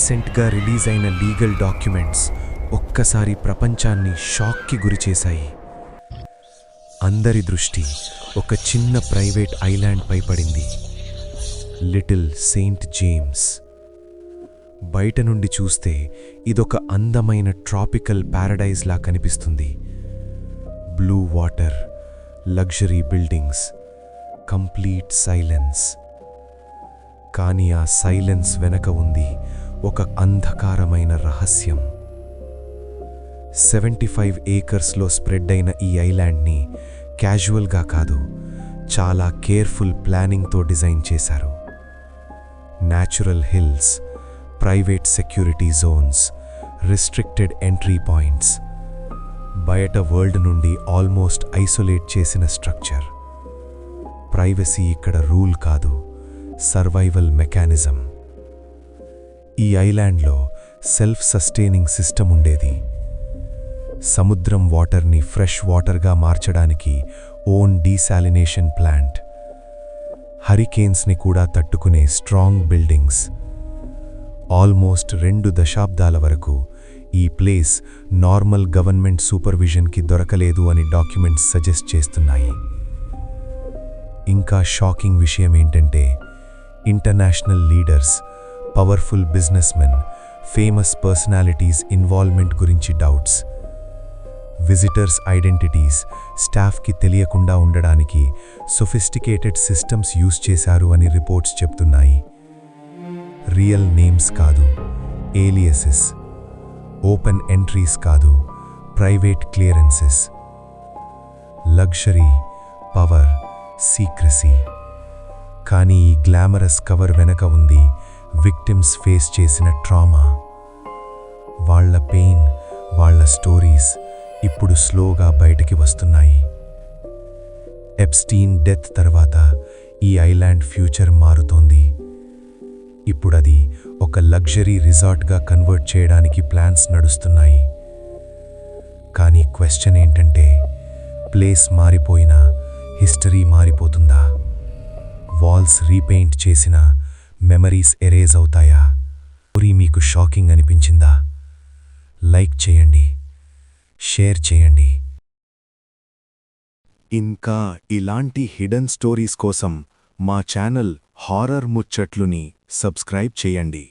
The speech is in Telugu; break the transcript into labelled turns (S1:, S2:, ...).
S1: రీసెంట్గా రిలీజ్ అయిన లీగల్ డాక్యుమెంట్స్ ఒక్కసారి ప్రపంచాన్ని షాక్కి గురిచేశాయి. అందరి దృష్టి ఒక చిన్న ప్రైవేట్ ఐలాండ్పై పడింది, లిటిల్ సెయింట్ జేమ్స్. బయట నుండి చూస్తే ఇదొక అందమైన ట్రాపికల్ ప్యారడైజ్లా కనిపిస్తుంది. Blue water, luxury buildings, complete silence. కానీ ఆ సైలెన్స్ వెనక ఉంది ఒక అంధకారమైన రహస్యం. 75 ఏకర్స్లో స్ప్రెడ్ అయిన ఈ ఐలాండ్ని క్యాజువల్గా కాదు, చాలా కేర్ఫుల్ ప్లానింగ్తో డిజైన్ చేశారు. Natural hills, private security zones, restricted entry points, బయట వరల్డ్ నుండి ఆల్మోస్ట్ ఐసోలేట్ చేసిన స్ట్రక్చర్. ప్రైవసీ ఇక్కడ రూల్ కాదు, సర్వైవల్ మెకానిజం. ఈ ఐలాండ్లో సెల్ఫ్ సస్టైనింగ్ సిస్టమ్ ఉండేది. సముద్రం వాటర్ని ఫ్రెష్ వాటర్గా మార్చడానికి ఓన్ డీసాలినేషన్ ప్లాంట్, హరికేన్స్ని కూడా తట్టుకునే స్ట్రాంగ్ బిల్డింగ్స్. ఆల్మోస్ట్ 2 దశాబ్దాల వరకు ఈ ప్లేస్ నార్మల్ గవర్నమెంట్ సూపర్విజన్కి దొరకలేదు అని డాక్యుమెంట్స్ సజెస్ట్ చేస్తున్నాయి. ఇంకా షాకింగ్ విషయం ఏంటంటే, international leaders, powerful businessmen, famous personalities involvement గురించి డౌట్స్. విజిటర్స్ ఐడెంటిటీస్ స్టాఫ్కి తెలియకుండా ఉండడానికి సొఫిస్టికేటెడ్ సిస్టమ్స్ యూజ్ చేశారు అని రిపోర్ట్స్ చెప్తున్నాయి. రియల్ నేమ్స్ కాదు, ఏలియసెస్. ఓపెన్ ఎంట్రీస్ కాదు, private clearances. Luxury, power, secrecy. కానీ ఈ గ్లామరస్ కవర్ వెనక ఉంది విక్టిమ్స్ ఫేస్ చేసిన ట్రామా. వాళ్ళ పెయిన్, వాళ్ళ స్టోరీస్ ఇప్పుడు స్లోగా బయటికి వస్తున్నాయి. ఎప్స్టీన్ డెత్ తర్వాత ఈ ఐలాండ్ ఫ్యూచర్ మారుతోంది. ఇప్పుడది ఒక లగ్జరీ రిసార్ట్గా కన్వర్ట్ చేయడానికి ప్లాన్స్ నడుస్తున్నాయి. కానీ క్వశ్చన్ ఏంటంటే, ప్లేస్ మారిపోయినా హిస్టరీ మారిపోతుందా? వాల్స్ రీపెయింట్ చేసిన మెమరీస్ ఎరేజ్ అవుతాయా? స్టోరీ మీకు షాకింగ్ అనిపించిందా? లైక్ చేయండి, షేర్ చేయండి.
S2: ఇంకా ఇలాంటి హిడెన్ స్టోరీస్ కోసం మా ఛానల్ హారర్ ముచ్చట్లుని సబ్స్క్రైబ్ చేయండి.